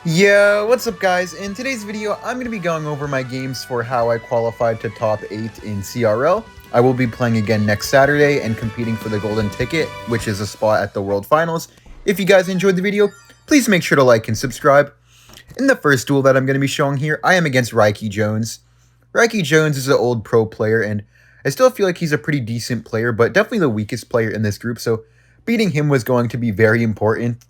Yeah, what's up guys? In today's video, I'm going to be going over my games for how I qualified to top 8 in CRL. I will be playing again next Saturday and competing for the golden ticket, which is a spot at the World Finals. If you guys enjoyed the video, please make sure to like and subscribe. In the first duel that I'm going to be showing here, I am against Ryley Jones. Ryley Jones is an old pro player, and I still feel like he's a pretty decent player, but definitely the weakest player in this group, so beating him was going to be very important.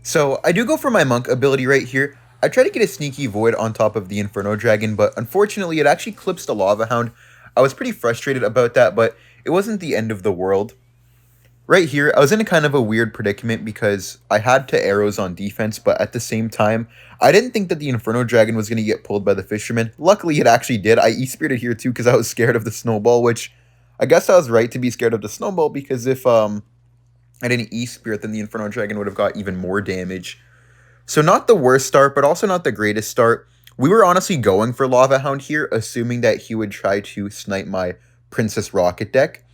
So I do go for my monk ability right here. I try to get a sneaky void on top of the Inferno Dragon, but unfortunately it actually clips the Lava Hound. I was pretty frustrated about that, but it wasn't the end of the world. Right here, I was in a kind of a weird predicament because I had to arrows on defense, but at the same time, I didn't think that the Inferno Dragon was going to get pulled by the Fisherman. Luckily, it actually did. I E-Spirited here too because I was scared of the Snowball, which I guess I was right to be scared of the Snowball because if I didn't E-Spirit, then the Inferno Dragon would have got even more damage. So not the worst start, but also not the greatest start. We were honestly going for Lava Hound here, assuming that he would try to snipe my Princess Rocket deck.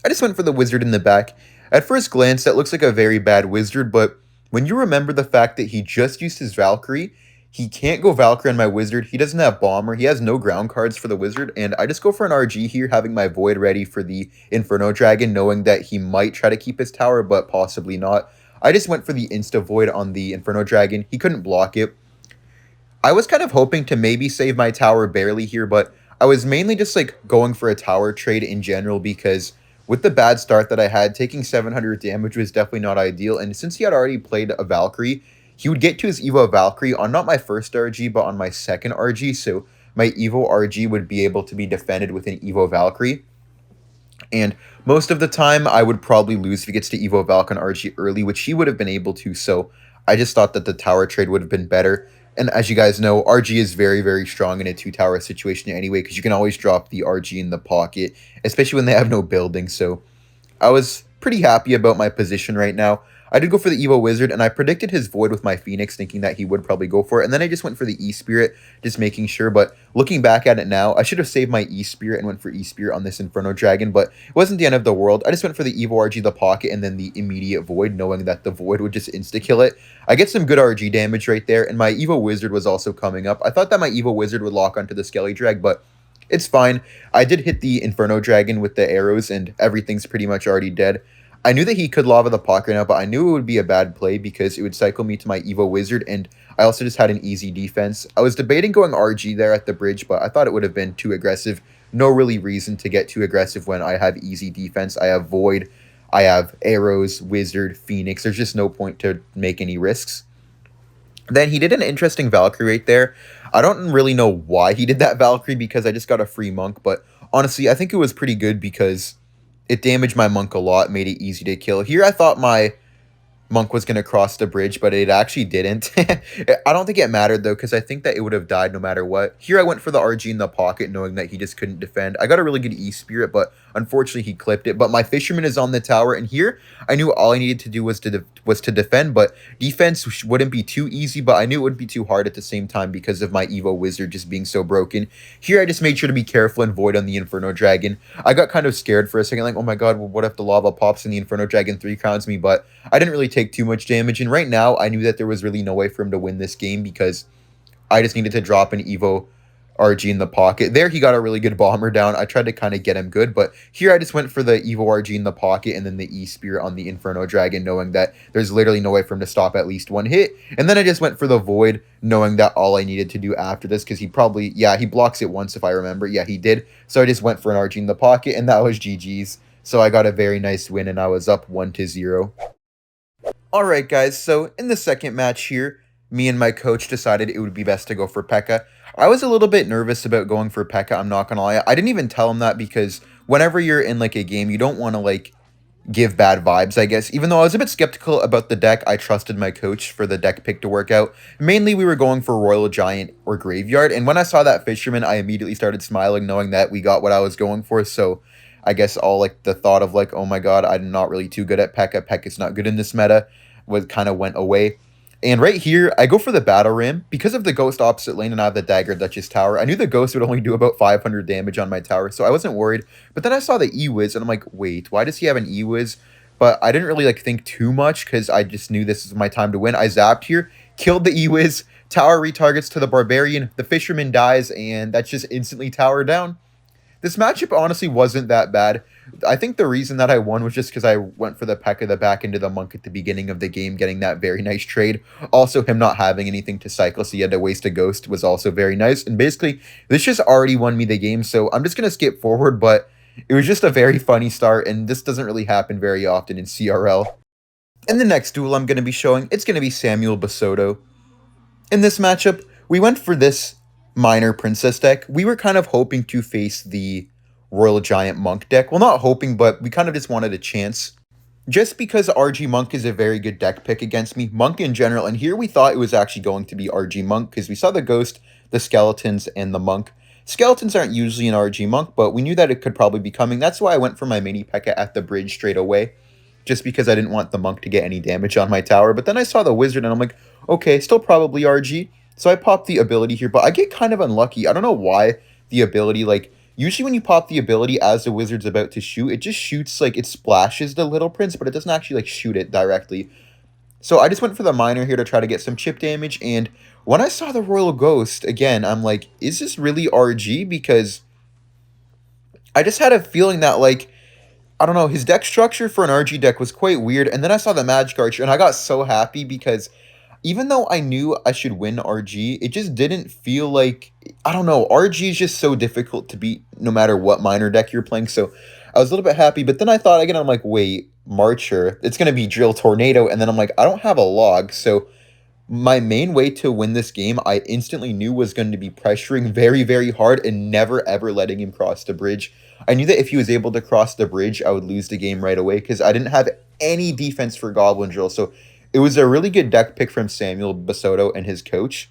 I just went for the Wizard in the back. At first glance, that looks like a very bad Wizard, but when you remember the fact that he just used his Valkyrie, he can't go Valkyrie on my Wizard, he doesn't have Bomber, he has no ground cards for the Wizard, and I just go for an RG here, having my Void ready for the Inferno Dragon, knowing that he might try to keep his tower, but possibly not. I just went for the Insta Void on the Inferno Dragon, he couldn't block it. I was kind of hoping to maybe save my tower barely here, but I was mainly just like going for a tower trade in general because with the bad start that I had, taking 700 damage was definitely not ideal. And since he had already played a Valkyrie, he would get to his Evo Valkyrie on not my first RG, but on my second RG. So my Evo RG would be able to be defended with an Evo Valkyrie. And most of the time, I would probably lose if he gets to Evo Valk on RG early, which he would have been able to. So I just thought that the tower trade would have been better. And as you guys know, RG is very, very strong in a two-tower situation anyway, because you can always drop the RG in the pocket, especially when they have no building. So I was pretty happy about my position right now. I did go for the Evo Wizard, and I predicted his Void with my Phoenix, thinking that he would probably go for it. And then I just went for the E-Spirit, just making sure. But looking back at it now, I should have saved my E-Spirit and went for E-Spirit on this Inferno Dragon. But it wasn't the end of the world. I just went for the Evo RG, the Pocket, and then the immediate Void, knowing that the Void would just insta-kill it. I get some good RG damage right there, and my Evo Wizard was also coming up. I thought that my Evo Wizard would lock onto the Skelly Drag, but it's fine. I did hit the Inferno Dragon with the arrows, and everything's pretty much already dead. I knew that he could Lava the Pocket now, but I knew it would be a bad play because it would cycle me to my Evo Wizard, and I also just had an easy defense. I was debating going RG there at the bridge, but I thought it would have been too aggressive. No really reason to get too aggressive when I have easy defense. I have Void, I have arrows, Wizard, Phoenix. There's just no point to make any risks. Then he did an interesting Valkyrie right there. I don't really know why he did that Valkyrie because I just got a free monk, but honestly, I think it was pretty good because it damaged my monk a lot, made it easy to kill. Here I thought my monk was going to cross the bridge, but it actually didn't. I don't think it mattered, though, because I think that it would have died no matter what. Here I went for the RG in the pocket, knowing that he just couldn't defend. I got a really good E-Spirit, but unfortunately he clipped it. But my Fisherman is on the tower, and here I knew all I needed to do was to defend, but defense wouldn't be too easy, but I knew it would be too hard at the same time because of my Evo Wizard just being so broken. Here I just made sure to be careful and Void on the Inferno Dragon. I got kind of scared for a second, like, oh my god, well, what if the lava pops and the Inferno Dragon 3-crowns me, but I didn't really take too much damage, and right now I knew that there was really no way for him to win this game because I just needed to drop an Evo RG in the pocket. There he got a really good bomber down. I tried to kind of get him good, but here I just went for the Evo RG in the pocket and then the E-Spirit on the Inferno Dragon, knowing that there's literally no way for him to stop at least one hit. And then I just went for the Void, knowing that all I needed to do after this, because he probably, yeah, he blocks it once if I remember. Yeah, he did. So I just went for an RG in the pocket, and that was GG's. So I got a very nice win, and I was up 1-0. Alright guys, so in the second match here, me and my coach decided it would be best to go for P.E.K.K.A. I was a little bit nervous about going for P.E.K.K.A, I'm not gonna lie. I didn't even tell him that because whenever you're in like a game, you don't want to like give bad vibes, I guess. Even though I was a bit skeptical about the deck, I trusted my coach for the deck pick to work out. Mainly we were going for Royal Giant or Graveyard, and when I saw that Fisherman, I immediately started smiling knowing that we got what I was going for, so I guess all like the thought of like, oh my god, I'm not really too good at P.E.K.K.A. P.E.K.K.A's not good in this meta was kind of went away. And right here, I go for the Battle Ram. Because of the Ghost opposite lane and I have the Dagger Duchess tower, I knew the Ghost would only do about 500 damage on my tower, so I wasn't worried. But then I saw the E-Wiz, and I'm like, wait, why does he have an E-Wiz? But I didn't really like think too much, because I just knew this is my time to win. I zapped here. killed the Ewiz, tower retargets to the Barbarian, the Fisherman dies, and that's just instantly tower down. This matchup honestly wasn't that bad. I think the reason that I won was just because I went for the P.E.K.K.A the back into the Monk at the beginning of the game, getting that very nice trade. Also, him not having anything to cycle, so he had to waste a Ghost, was also very nice. And basically, this just already won me the game, so I'm just going to skip forward, but it was just a very funny start, and this doesn't really happen very often in CRL. In the next duel I'm going to be showing, it's going to be Samuel Basoto. In this matchup, we went for this minor princess deck. We were kind of hoping to face the Royal Giant Monk deck. Well, not hoping, but we kind of just wanted a chance. Just because RG Monk is a very good deck pick against me, Monk in general, and here we thought it was actually going to be RG Monk because we saw the Ghost, the Skeletons, and the Monk. Skeletons aren't usually an RG Monk, but we knew that it could probably be coming. That's why I went for my mini P.E.K.K.A at the bridge straight away, just because I didn't want the Monk to get any damage on my tower. But then I saw the Wizard, and I'm like, okay, still probably RG. So I popped the ability here, but I get kind of unlucky. I don't know why the ability, like, usually when you pop the ability as the Wizard's about to shoot, it just shoots, like, it splashes the Little Prince, but it doesn't actually, like, shoot it directly. So I just went for the Miner here to try to get some chip damage, and when I saw the Royal Ghost, again, I'm like, is this really RG? Because I just had a feeling that, like, I don't know, his deck structure for an RG deck was quite weird, and then I saw the Magic Archer, and I got so happy because even though I knew I should win RG, it just didn't feel like, I don't know, RG is just so difficult to beat no matter what minor deck you're playing, so I was a little bit happy, but then I thought again, I'm like, wait, Marcher, it's going to be Drill Tornado, and then I'm like, I don't have a log, so my main way to win this game, I instantly knew was going to be pressuring very, very hard and never, ever letting him cross the bridge. I knew that if he was able to cross the bridge, I would lose the game right away because I didn't have any defense for Goblin Drill, so it was a really good deck pick from Samuel Basoto and his coach.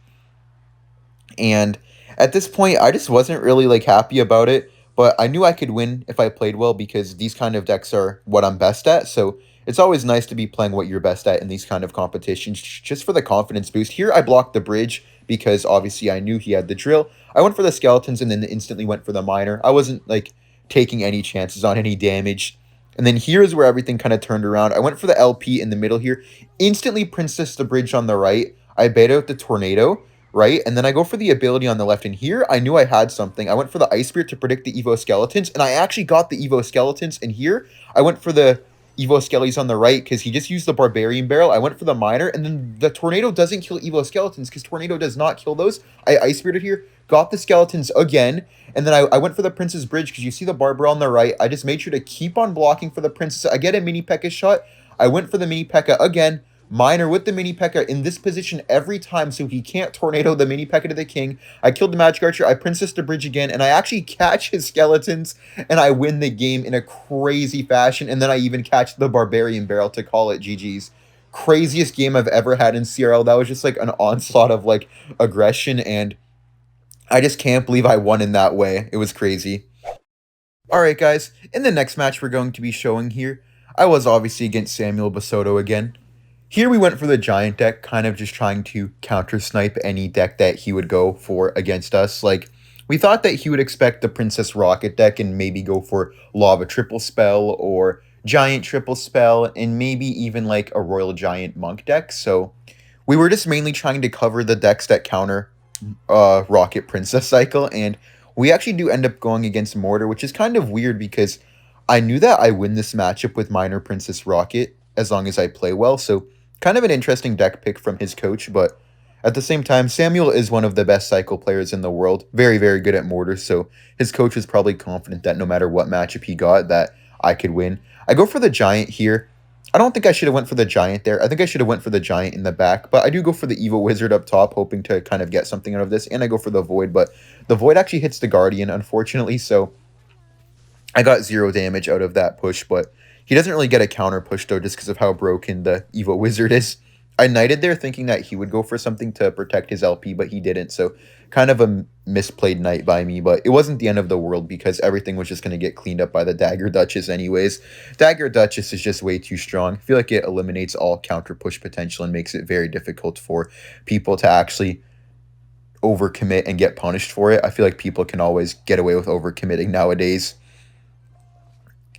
And at this point, I just wasn't really like happy about it, but I knew I could win if I played well because these kind of decks are what I'm best at. So it's always nice to be playing what you're best at in these kind of competitions, just for the confidence boost. Here, I blocked the bridge because obviously I knew he had the drill. I went for the skeletons and then instantly went for the miner. I wasn't like taking any chances on any damage. And then here's where everything kind of turned around. I went for the LP in the middle here. Instantly princess the bridge on the right. I bait out the tornado, right? And then I go for the ability on the left. And here I knew I had something. I went for the Ice Spirit to predict the Evo Skeletons. And I actually got the Evo Skeletons. And here I went for the Evo Skellies on the right because he just used the Barbarian Barrel. I went for the Miner. And then the Tornado doesn't kill Evo Skeletons because Tornado does not kill those. I Ice Spirited here. Got the Skeletons again. And then I went for the Princess Bridge because you see the Barbara on the right. I just made sure to keep on blocking for the Princess. I get a mini P.E.K.K.A shot. I went for the mini P.E.K.K.A again. Miner with the mini P.E.K.K.A in this position every time so he can't tornado the mini P.E.K.K.A to the king. I killed the Magic Archer. I Princess the Bridge again. And I actually catch his skeletons. And I win the game in a crazy fashion. And then I even catch the Barbarian Barrel to call it GG's. Craziest game I've ever had in CRL. That was just like an onslaught of like aggression, and I just can't believe I won in that way. It was crazy. Alright guys, in the next match we're going to be showing here, I was obviously against Samuel Basoto again. Here we went for the Giant deck, kind of just trying to counter-snipe any deck that he would go for against us. Like, we thought that he would expect the Princess Rocket deck and maybe go for Lava Triple Spell or Giant Triple Spell and maybe even like a Royal Giant Monk deck. So we were just mainly trying to cover the decks that counter Rocket Princess cycle, and we actually do end up going against Mortar, which is kind of weird because I knew that I win this matchup with Minor Princess Rocket as long as I play well, so kind of an interesting deck pick from his coach, but at the same time, Samuel is one of the best cycle players in the world, very, very good at Mortar, so his coach was probably confident that no matter what matchup he got, that I could win. I go for the Giant here. I don't think I should have went for the Giant there. I think I should have went for the Giant in the back, but I do go for the Evil Wizard up top, hoping to kind of get something out of this, and I go for the Void, but the Void actually hits the Guardian, unfortunately, so I got 0 damage out of that push, but he doesn't really get a counter push, though, just because of how broken the Evil Wizard is. I knighted there thinking that he would go for something to protect his LP, but he didn't, so kind of a misplayed knight by me, but it wasn't the end of the world because everything was just going to get cleaned up by the Dagger Duchess anyways. Dagger Duchess is just way too strong. I feel like it eliminates all counter push potential and makes it very difficult for people to actually overcommit and get punished for it. I feel like people can always get away with overcommitting nowadays.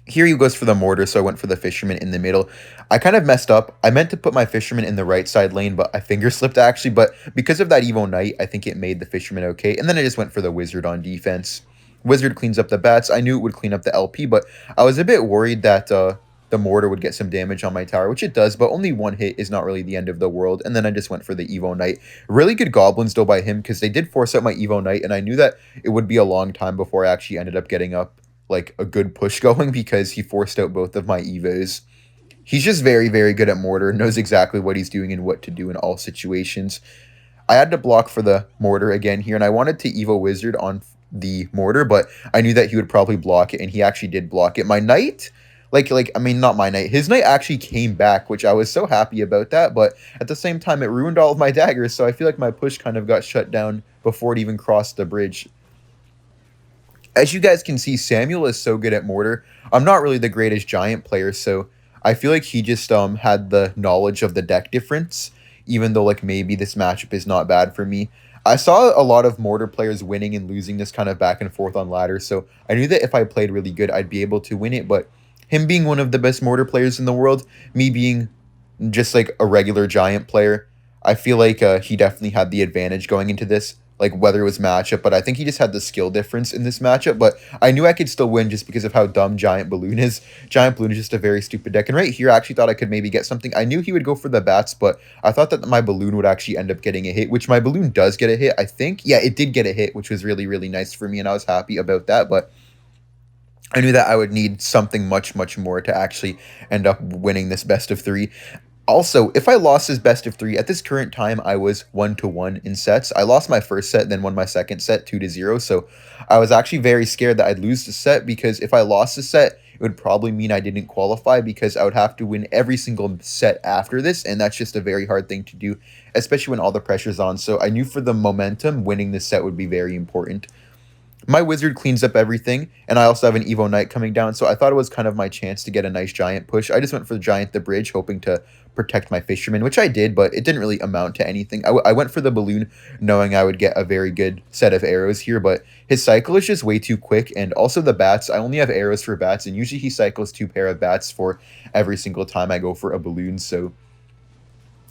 Here he goes for the mortar, so I went for the fisherman in the middle. I kind of messed up. I meant to put my fisherman in the right side lane, but I finger slipped actually. But because of that Evo Knight, I think it made the fisherman okay. And then I just went for the wizard on defense. Wizard cleans up the bats. I knew it would clean up the LP, but I was a bit worried that the mortar would get some damage on my tower, which it does, but only one hit is not really the end of the world. And then I just went for the Evo Knight. Really good goblins though by him, because they did force out my Evo Knight, and I knew that it would be a long time before I actually ended up getting up like a good push going, because he forced out both of my Evos. He's just very, very good at mortar, knows exactly what he's doing and what to do in all situations. I had to block for the mortar again here, and I wanted to Evo Wizard on the mortar, but I knew that he would probably block it, and he actually did block it. My knight, I mean, not my knight, his knight actually came back, which I was so happy about that, but at the same time, it ruined all of my daggers, so I feel like my push kind of got shut down before it even crossed the bridge. As you guys can see, Samuel is so good at mortar. I'm not really the greatest giant player, so I feel like he just had the knowledge of the deck difference, even though like maybe this matchup is not bad for me. I saw a lot of mortar players winning and losing this kind of back and forth on ladder, so I knew that if I played really good, I'd be able to win it, but him being one of the best mortar players in the world, me being just like a regular giant player, I feel like he definitely had the advantage going into this, like whether it was matchup, but I think he just had the skill difference in this matchup, but I knew I could still win just because of how dumb Giant Balloon is. Giant Balloon is just a very stupid deck, and right here I actually thought I could maybe get something. I knew he would go for the bats, but I thought that my Balloon would actually end up getting a hit, which my Balloon does get a hit, I think. Yeah, it did get a hit, which was really, really nice for me, and I was happy about that, but I knew that I would need something much, much more to actually end up winning this best of 3. Also, if I lost this best of 3, at this current time, I was 1-1 in sets. I lost my first set, then won my second set 2-0. So I was actually very scared that I'd lose the set, because if I lost the set, it would probably mean I didn't qualify, because I would have to win every single set after this. And that's just a very hard thing to do, especially when all the pressure's on. So I knew for the momentum, winning this set would be very important. My wizard cleans up everything, and I also have an Evo Knight coming down, so I thought it was kind of my chance to get a nice giant push. I just went for the giant the bridge, hoping to protect my fisherman, which I did, but it didn't really amount to anything. I went for the balloon, knowing I would get a very good set of arrows here, but his cycle is just way too quick, and also the bats. I only have arrows for bats, and usually he cycles 2 pair of bats for every single time I go for a balloon, so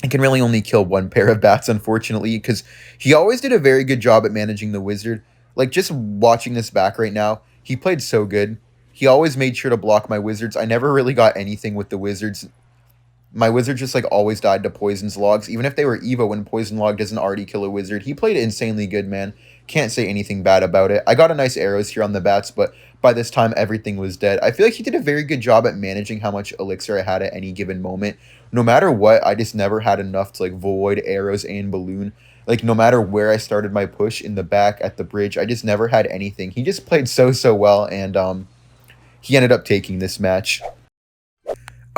I can really only kill 1 pair of bats, unfortunately, because he always did a very good job at managing the wizard. Like, just watching this back right now, he played so good. He always made sure to block my wizards. I never really got anything with the wizards. My wizard just, like, always died to Poison's Logs. Even if they were Evo when Poison Log doesn't already kill a wizard. He played insanely good, man. Can't say anything bad about it. I got a nice arrows here on the bats, but by this time, everything was dead. I feel like he did a very good job at managing how much elixir I had at any given moment. No matter what, I just never had enough to, like, void, arrows, and balloon. Like, no matter where I started my push, in the back, at the bridge, I just never had anything. He just played so well, and he ended up taking this match.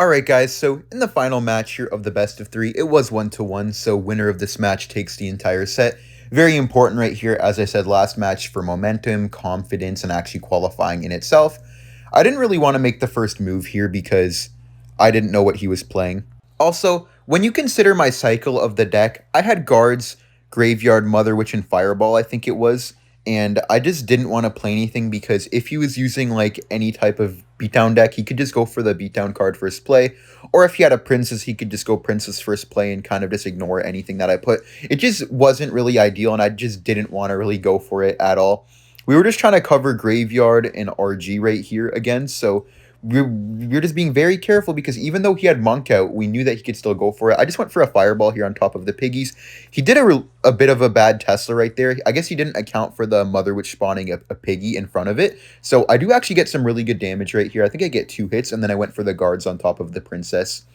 Alright guys, so in the final match here of the best of 3, it was 1-1, so winner of this match takes the entire set. Very important right here, as I said last match, for momentum, confidence, and actually qualifying in itself. I didn't really want to make the first move here because I didn't know what he was playing. Also, when you consider my cycle of the deck, I had guards, Graveyard, Mother Witch, and Fireball, I think it was, and I just didn't want to play anything because if he was using like any type of beatdown deck, he could just go for the beatdown card first play, or if he had a Princess, he could just go Princess first play and kind of just ignore anything that I put. It just wasn't really ideal, and I just didn't want to really go for it at all. We were just trying to cover Graveyard and RG right here again, so we're just being very careful because even though he had Monk out, we knew that he could still go for it. I just went for a Fireball here on top of the piggies. He did a bit of a bad Tesla right there. I guess he didn't account for the Mother Witch spawning a piggy in front of it. So I do actually get some really good damage right here. I think I get 2 hits, and then I went for the guards on top of the Princess.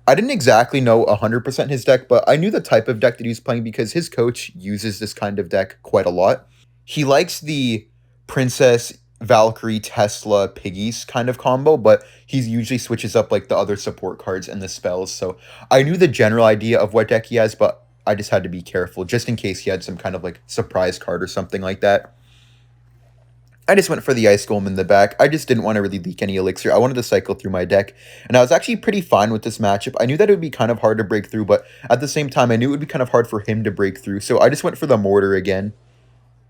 I didn't exactly know 100% his deck, but I knew the type of deck that he was playing because his coach uses this kind of deck quite a lot. He likes the Princess, Valkyrie, Tesla, Piggies kind of combo, but he usually switches up like the other support cards and the spells. So I knew the general idea of what deck he has, but I just had to be careful just in case he had some kind of like surprise card or something like that. I just went for the Ice Golem in the back. I just didn't want to really leak any elixir. I wanted to cycle through my deck, and I was actually pretty fine with this matchup. I knew that it would be kind of hard to break through, but at the same time, I knew it would be kind of hard for him to break through. So I just went for the Mortar again,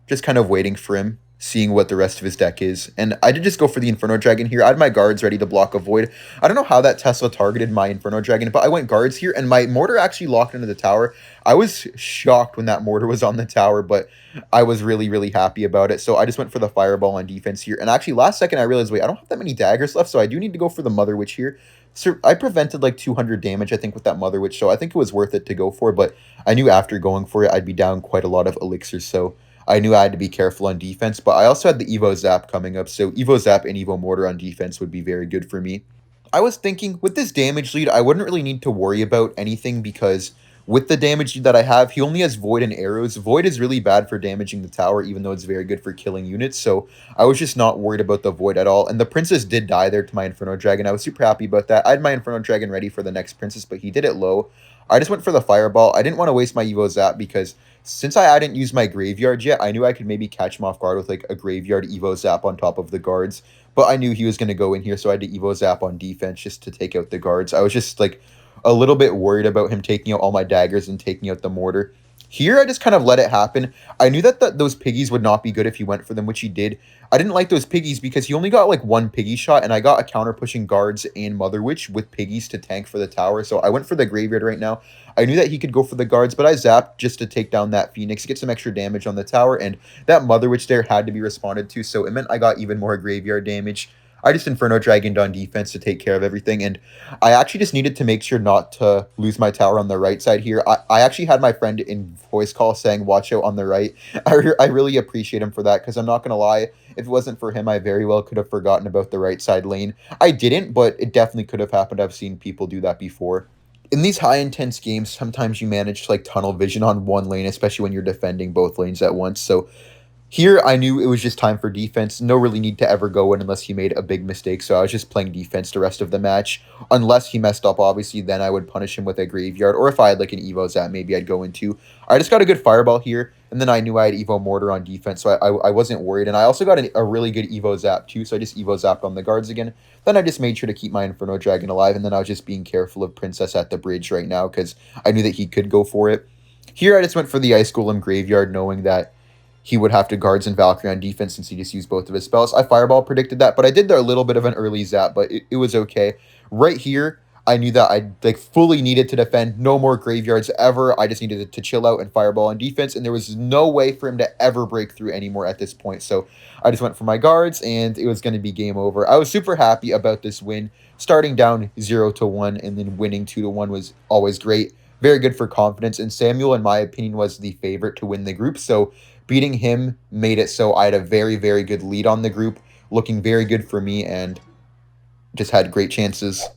just kind of waiting for him. seeing what the rest of his deck is. And I did just go for the Inferno Dragon here. I had my guards ready to block a Void. I don't know how that Tesla targeted my Inferno Dragon, but I went guards here, and my mortar actually locked into the tower. I was shocked when that mortar was on the tower, but I was really, really happy about it. So I just went for the Fireball on defense here. And actually, last second, I realized, wait, I don't have that many daggers left, so I do need to go for the Mother Witch here. So I prevented like 200 damage, I think, with that Mother Witch, so I think it was worth it to go for, but I knew after going for it, I'd be down quite a lot of elixirs, so I knew I had to be careful on defense, but I also had the Evo Zap coming up, so Evo Zap and Evo Mortar on defense would be very good for me. I was thinking, with this damage lead, I wouldn't really need to worry about anything because with the damage lead that I have, he only has Void and Arrows. Void is really bad for damaging the tower, even though it's very good for killing units, so I was just not worried about the Void at all. And the Princess did die there to my Inferno Dragon. I was super happy about that. I had my Inferno Dragon ready for the next Princess, but he did it low. I just went for the Fireball. I didn't want to waste my Evo Zap because since I hadn't used my Graveyard yet, I knew I could maybe catch him off guard with like a Graveyard Evo Zap on top of the guards. But I knew he was going to go in here, so I had to Evo Zap on defense just to take out the guards. I was just like a little bit worried about him taking out all my daggers and taking out the mortar. Here, I just kind of let it happen. I knew that those piggies would not be good if he went for them, which he did. I didn't like those piggies because he only got like one piggy shot, and I got a counter-pushing guards and Mother Witch with piggies to tank for the tower, so I went for the Graveyard right now. I knew that he could go for the guards, but I zapped just to take down that Phoenix, get some extra damage on the tower, and that Mother Witch there had to be responded to, so it meant I got even more Graveyard damage. I just Inferno Dragoned on defense to take care of everything, and I actually just needed to make sure not to lose my tower on the right side here. I actually had my friend in voice call saying, watch out on the right. I really appreciate him for that, because I'm not going to lie, if it wasn't for him, I very well could have forgotten about the right side lane. I didn't, but it definitely could have happened. I've seen people do that before. In these high intense games, sometimes you manage to like tunnel vision on one lane, especially when you're defending both lanes at once. So here, I knew it was just time for defense. No really need to ever go in unless he made a big mistake, so I was just playing defense the rest of the match. Unless he messed up, obviously, then I would punish him with a Graveyard, or if I had like an Evo Zap, maybe I'd go into. I just got a good Fireball here, and then I knew I had Evo Mortar on defense, so I wasn't worried. And I also got a really good Evo Zap too, so I just Evo Zapped on the guards again. Then I just made sure to keep my Inferno Dragon alive, and then I was just being careful of Princess at the bridge right now, because I knew that he could go for it. Here, I just went for the Ice Golem Graveyard, knowing that he would have to guards and Valkyrie on defense since he just used both of his spells. I Fireball predicted that, but I did a little bit of an early zap, but it was okay. Right here, I knew that I like fully needed to defend. No more Graveyards ever. I just needed to chill out and Fireball on defense, and there was no way for him to ever break through anymore at this point. So I just went for my guards, and it was going to be game over. I was super happy about this win. Starting down 0-1 and then winning 2-1 was always great. Very good for confidence, and Samuel, in my opinion, was the favorite to win the group, so beating him made it so I had a very, very good lead on the group, looking very good for me, and just had great chances.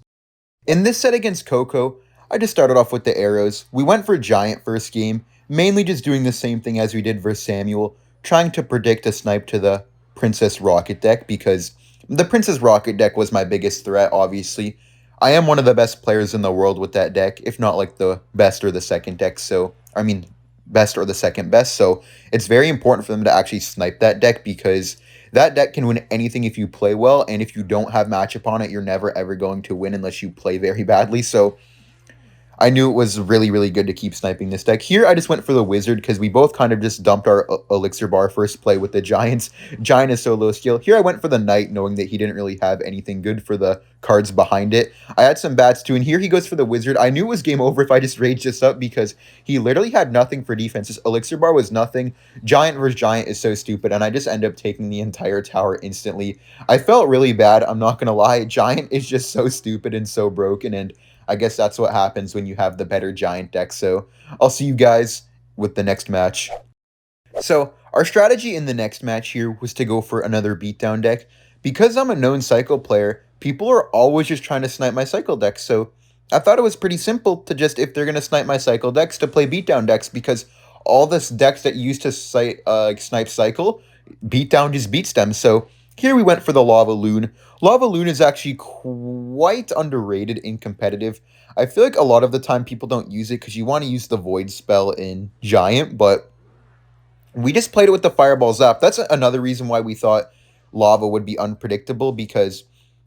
In this set against Coco, I just started off with the arrows. We went for Giant first game, mainly just doing the same thing as we did versus Samuel, trying to predict a snipe to the Princess Rocket deck, because the Princess Rocket deck was my biggest threat, obviously. I am one of the best players in the world with that deck, if not like the best or the second deck, so, I mean, best or the second best, so it's very important for them to actually snipe that deck, because that deck can win anything if you play well, and if you don't have matchup on it, you're never ever going to win unless you play very badly. So I knew it was really, really good to keep sniping this deck. Here, I just went for the Wizard because we both kind of just dumped our Elixir Bar first play with the Giants. Giant is so low skill. Here, I went for the Knight, knowing that he didn't really have anything good for the cards behind it. I had some bats too, and here he goes for the Wizard. I knew it was game over if I just raged this up because he literally had nothing for defense. His Elixir Bar was nothing. Giant versus Giant is so stupid, and I just end up taking the entire tower instantly. I felt really bad, I'm not going to lie. Giant is just so stupid and so broken, and I guess that's what happens when you have the better Giant deck. So I'll see you guys with the next match. So our strategy in the next match here was to go for another beatdown deck. Because I'm a known Cycle player, people are always just trying to snipe my Cycle decks. So I thought it was pretty simple to just, if they're going to snipe my Cycle decks, to play beatdown decks, because all this decks that used to snipe Cycle, beatdown just beats them. So here we went for the Lava Loon. Lava Loon is actually quite underrated in competitive. I feel like a lot of the time people don't use it because you want to use the Void spell in Giant, but we just played it with the Fireball Zap. That's another reason why we thought Lava would be unpredictable, because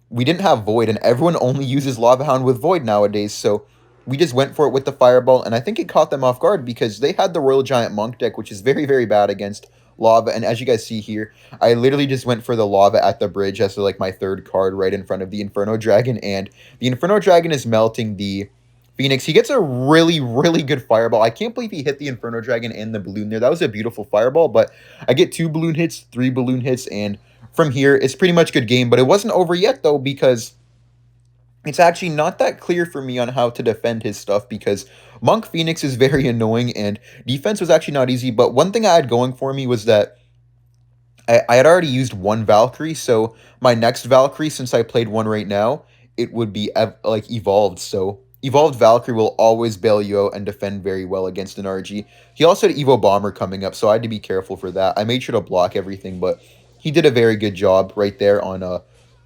we didn't have Void, and everyone only uses Lava Hound with Void nowadays, so we just went for it with the Fireball, and I think it caught them off guard because they had the Royal Giant Monk deck, which is very, very bad against lava. And as you guys see here, I literally just went for the lava at the bridge as like my third card right in front of the Inferno Dragon. And the Inferno Dragon is melting the Phoenix. He gets a really, really good fireball. I can't believe he hit the Inferno Dragon and the balloon there. That was a beautiful fireball, but I get 2 balloon hits, 3 balloon hits, and from here, it's pretty much good game. But it wasn't over yet, though, because it's actually not that clear for me on how to defend his stuff because Monk Phoenix is very annoying and defense was actually not easy. But one thing I had going for me was that I had already used one Valkyrie, so my next Valkyrie, since I played one right now, it would be like evolved. So evolved Valkyrie will always bail you out and defend very well against an RG. He also had Evo Bomber coming up, so I had to be careful for that. I made sure to block everything, but he did a very good job right there on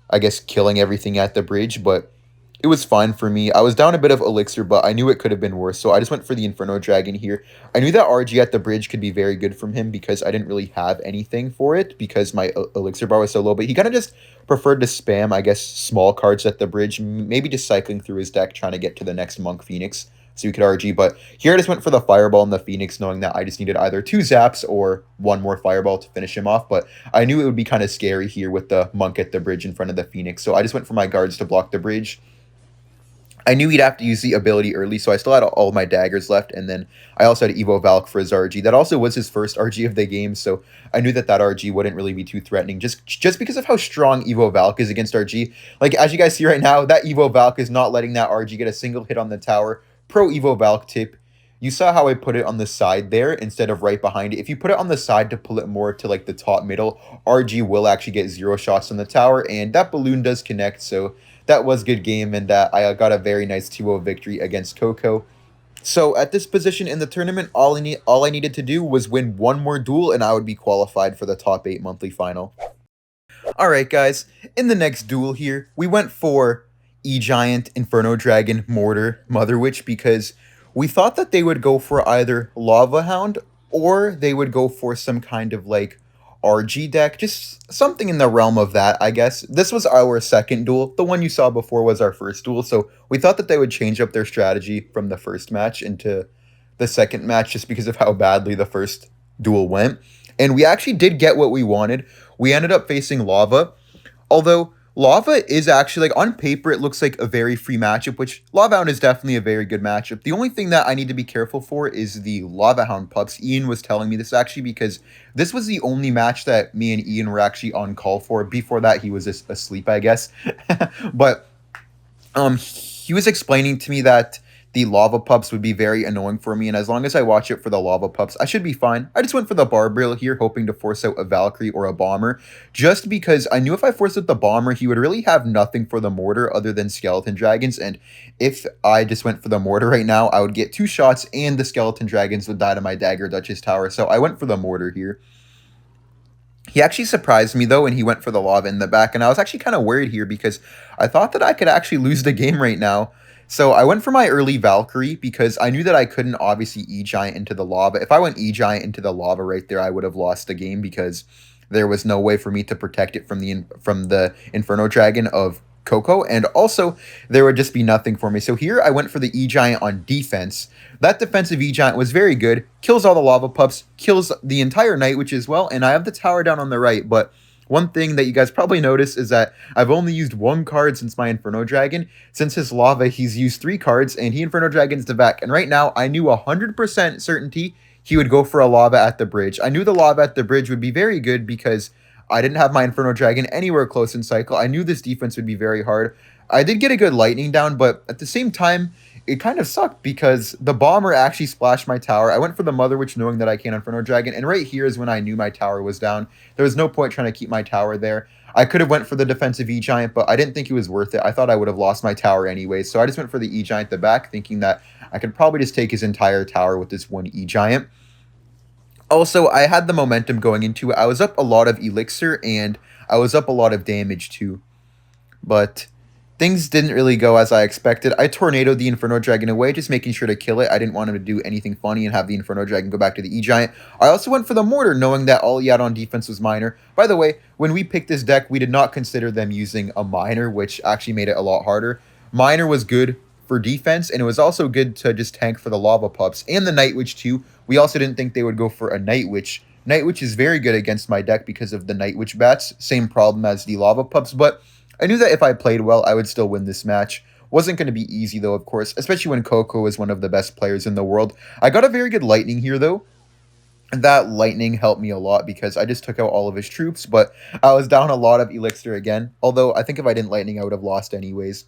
I guess killing everything at the bridge, but it was fine for me. I was down a bit of elixir, but I knew it could have been worse, so I just went for the Inferno Dragon here. I knew that RG at the bridge could be very good from him because I didn't really have anything for it because my elixir bar was so low, but he kind of just preferred to spam, I guess, small cards at the bridge, maybe just cycling through his deck, trying to get to the next Monk Phoenix so he could RG, but here I just went for the Fireball and the Phoenix, knowing that I just needed either 2 zaps or 1 more Fireball to finish him off, but I knew it would be kind of scary here with the Monk at the bridge in front of the Phoenix, so I just went for my guards to block the bridge. I knew he'd have to use the ability early, so I still had all my daggers left, and then I also had Evo Valk for his RG. That also was his first RG of the game, so I knew that RG wouldn't really be too threatening, just because of how strong Evo Valk is against RG. Like, as you guys see right now, that Evo Valk is not letting that RG get a single hit on the tower. Pro Evo Valk tip. You saw how I put it on the side there instead of right behind it. If you put it on the side to pull it more to, like, the top middle, RG will actually get 0 shots on the tower, and that balloon does connect, so that was good game, and I got a very nice 2-0 victory against Coco. So at this position in the tournament, all I needed to do was win 1 more duel, and I would be qualified for the top 8 monthly final. Alright guys, in the next duel here, we went for E-Giant, Inferno Dragon, Mortar, Mother Witch, because we thought that they would go for either Lava Hound, or they would go for some kind of, like, RG deck, just something in the realm of that, I guess. This was our second duel. The one you saw before was our first duel, so we thought that they would change up their strategy from the first match into the second match just because of how badly the first duel went. And we actually did get what we wanted. We ended up facing Lava, although Lava is actually, like, on paper, it looks like a very free matchup, which Lava Hound is definitely a very good matchup. The only thing that I need to be careful for is the Lava Hound pups. Ian was telling me this actually because this was the only match that me and Ian were actually on call for. Before that, he was just asleep, I guess. But he was explaining to me that the lava pups would be very annoying for me, and as long as I watch it for the lava pups, I should be fine. I just went for the Barbaril here, hoping to force out a Valkyrie or a Bomber, just because I knew if I forced out the Bomber, he would really have nothing for the Mortar other than Skeleton Dragons, and if I just went for the Mortar right now, I would get 2 shots, and the Skeleton Dragons would die to my Dagger Duchess Tower, so I went for the Mortar here. He actually surprised me, though, when he went for the lava in the back, and I was actually kind of worried here because I thought that I could actually lose the game right now. So I went for my early Valkyrie because I knew that I couldn't obviously E-Giant into the lava. If I went E-Giant into the lava right there, I would have lost the game because there was no way for me to protect it from the Inferno Dragon of Coco, and also there would just be nothing for me. So here I went for the E-Giant on defense. That defensive E-Giant was very good, kills all the lava pups, kills the entire Night Witch as well, and I have the tower down on the right, but one thing that you guys probably noticed is that I've only used 1 card since my Inferno Dragon. Since his lava, he's used 3 cards, and he Inferno Dragons the back. And right now, I knew 100% certainty he would go for a lava at the bridge. I knew the lava at the bridge would be very good because I didn't have my Inferno Dragon anywhere close in cycle. I knew this defense would be very hard. I did get a good lightning down, but at the same time, it kind of sucked because the Bomber actually splashed my tower. I went for the Mother Witch knowing that I can't Inferno Dragon, and right here is when I knew my tower was down. There was no point trying to keep my tower there. I could have went for the defensive E-Giant, but I didn't think it was worth it. I thought I would have lost my tower anyway, so I just went for the E-Giant the back, thinking that I could probably just take his entire tower with this 1 E-Giant. Also, I had the momentum going into it. I was up a lot of elixir, and I was up a lot of damage too. But things didn't really go as I expected. I tornadoed the Inferno Dragon away, just making sure to kill it. I didn't want him to do anything funny and have the Inferno Dragon go back to the E-Giant. I also went for the Mortar, knowing that all he had on defense was Miner. By the way, when we picked this deck, we did not consider them using a Miner, which actually made it a lot harder. Miner was good for defense, and it was also good to just tank for the Lava Pups and the Night Witch too. We also didn't think they would go for a Night Witch Night Witch is very good against my deck because of the Night Witch bats. Same problem as the Lava Pups, but I knew that if I played well, I would still win this match. Wasn't going to be easy, though, of course, especially when Coco is one of the best players in the world. I got a very good Lightning here, though. That Lightning helped me a lot because I just took out all of his troops, but I was down a lot of Elixir again. Although, I think if I didn't Lightning, I would have lost anyways.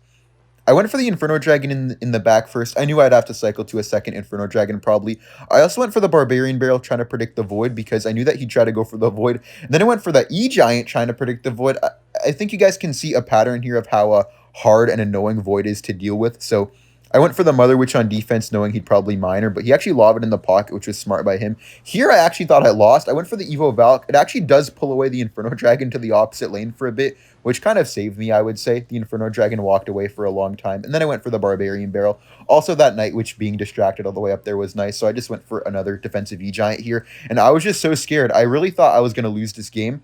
I went for the Inferno Dragon in the back first. I knew I'd have to cycle to a second Inferno Dragon probably. I also went for the Barbarian Barrel trying to predict the Void because I knew that he'd try to go for the Void. And then I went for the E-Giant trying to predict the Void. I think you guys can see a pattern here of how hard and annoying Void is to deal with. So I went for the Mother Witch on defense knowing he'd probably Miner, but he actually lobbed it in the pocket, which was smart by him. Here I actually thought I lost. I went for the Evo Valk. It actually does pull away the Inferno Dragon to the opposite lane for a bit, which kind of saved me, I would say. The Inferno Dragon walked away for a long time, and then I went for the Barbarian Barrel. Also, that Night Witch being distracted all the way up there was nice, so I just went for another defensive E-Giant here, and I was just so scared. I really thought I was going to lose this game,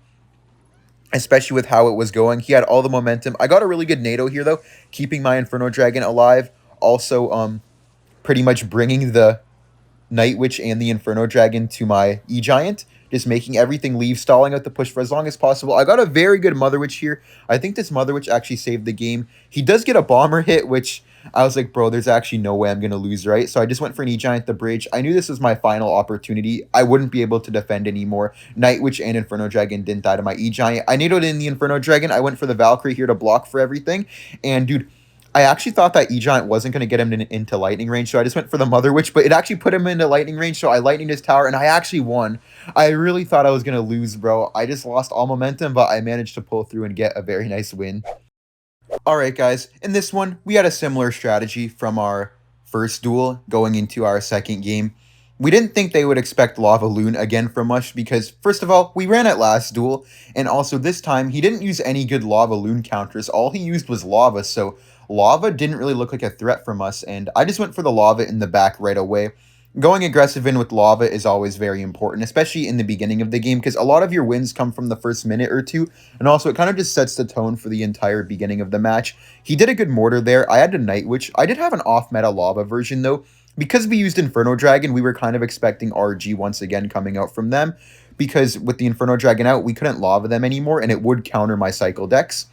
especially with how it was going. He had all the momentum. I got a really good NATO here, though, keeping my Inferno Dragon alive. Also, pretty much bringing the Night Witch and the Inferno Dragon to my E-Giant, just making everything leave, stalling out the push for as long as possible. I got a very good Mother Witch here. I think this Mother Witch actually saved the game. He does get a Bomber hit, which I was like, bro, there's actually no way I'm going to lose, right? So I just went for an E-Giant, the bridge. I knew this was my final opportunity. I wouldn't be able to defend anymore. Night Witch and Inferno Dragon didn't die to my E-Giant. I NATO'd in the Inferno Dragon. I went for the Valkyrie here to block for everything. And, dude, I actually thought that E-Giant wasn't going to get him into lightning range, so I just went for the Mother Witch, but it actually put him into lightning range, so I lightninged his tower, and I actually won. I really thought I was going to lose, bro. I just lost all momentum, but I managed to pull through and get a very nice win. Alright, guys, in this one, we had a similar strategy from our first duel going into our second game. We didn't think they would expect Lava Loon again from us because, first of all, we ran at last duel, and also this time, he didn't use any good Lava Loon counters. All he used was Lava, so Lava didn't really look like a threat from us, and I just went for the Lava in the back right away. Going aggressive in with Lava is always very important, especially in the beginning of the game, because a lot of your wins come from the first minute or two, and also it kind of just sets the tone for the entire beginning of the match. He did a good mortar there. I had a Night Witch. I did have an off-meta Lava version, though. Because we used Inferno Dragon, we were kind of expecting RG once again coming out from them, because with the Inferno Dragon out, we couldn't Lava them anymore, and it would counter my Cycle decks.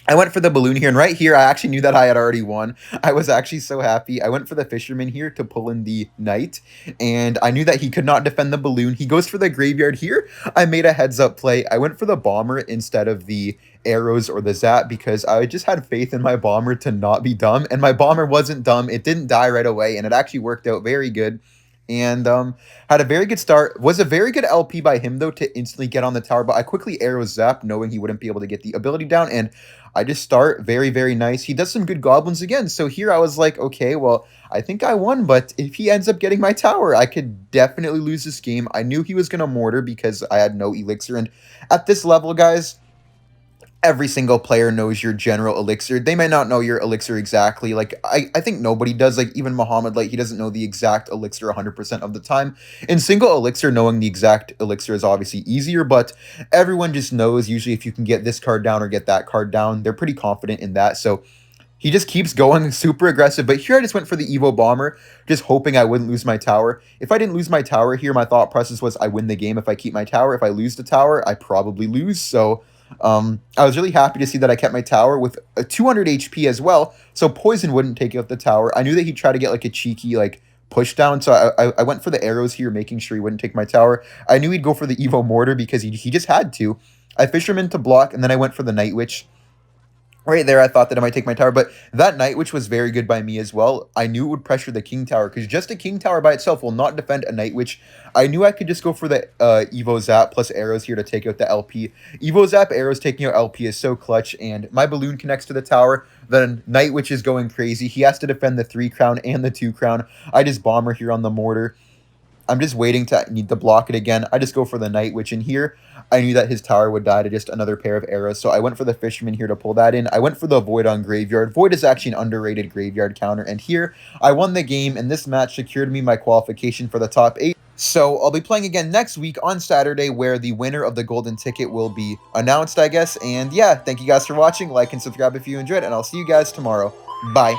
I went for the Balloon here, and right here, I actually knew that I had already won. I was actually so happy. I went for the Fisherman here to pull in the Knight, and I knew that he could not defend the Balloon. He goes for the Graveyard here. I made a heads-up play. I went for the Bomber instead of the Arrows or the Zap because I just had faith in my Bomber to not be dumb, and my Bomber wasn't dumb. It didn't die right away, and it actually worked out very good. And had a very good start. Was a very good LP by him, though, to instantly get on the tower. But I quickly arrow zap, knowing he wouldn't be able to get the ability down. And I just start very, very nice. He does some good goblins again. So here I was like, okay, well, I think I won. But if he ends up getting my tower, I could definitely lose this game. I knew he was going to mortar because I had no elixir. And at this level, guys, every single player knows your general elixir. They may not know your elixir exactly. Like, I think nobody does. Like, even Muhammad, like, he doesn't know the exact elixir 100% of the time. In single elixir, knowing the exact elixir is obviously easier, but everyone just knows usually if you can get this card down or get that card down. They're pretty confident in that, so he just keeps going super aggressive. But here I just went for the Evo Bomber, just hoping I wouldn't lose my tower. If I didn't lose my tower here, my thought process was I win the game if I keep my tower. If I lose the tower, I probably lose, so I was really happy to see that I kept my tower with a 200 HP as well, so Poison wouldn't take out the tower. I knew that he'd try to get like a cheeky like push down, so I went for the arrows here, making sure he wouldn't take my tower. I knew he'd go for the Evo Mortar because he just had to. I Fisherman to block, and then I went for the Night Witch. Right there, I thought that I might take my tower, but that Night Witch was very good by me as well. I knew it would pressure the King Tower, because just a King Tower by itself will not defend a Night Witch. I knew I could just go for the Evo Zap plus arrows here to take out the LP. Evo Zap arrows taking out LP is so clutch, and my Balloon connects to the tower. Then Night Witch is going crazy. He has to defend the 3 crown and the 2 crown. I just Bomber here on the mortar. I'm just waiting to need to block it again. I just go for the Night Witch in here. I knew that his tower would die to just another pair of arrows, so I went for the Fisherman here to pull that in. I went for the Void on Graveyard. Void is actually an underrated graveyard counter, and here I won the game, and this match secured me my qualification for the top 8. So I'll be playing again next week on Saturday, where the winner of the golden ticket will be announced, I guess. And yeah, thank you guys for watching. Like and subscribe if you enjoyed, and I'll see you guys tomorrow. Bye.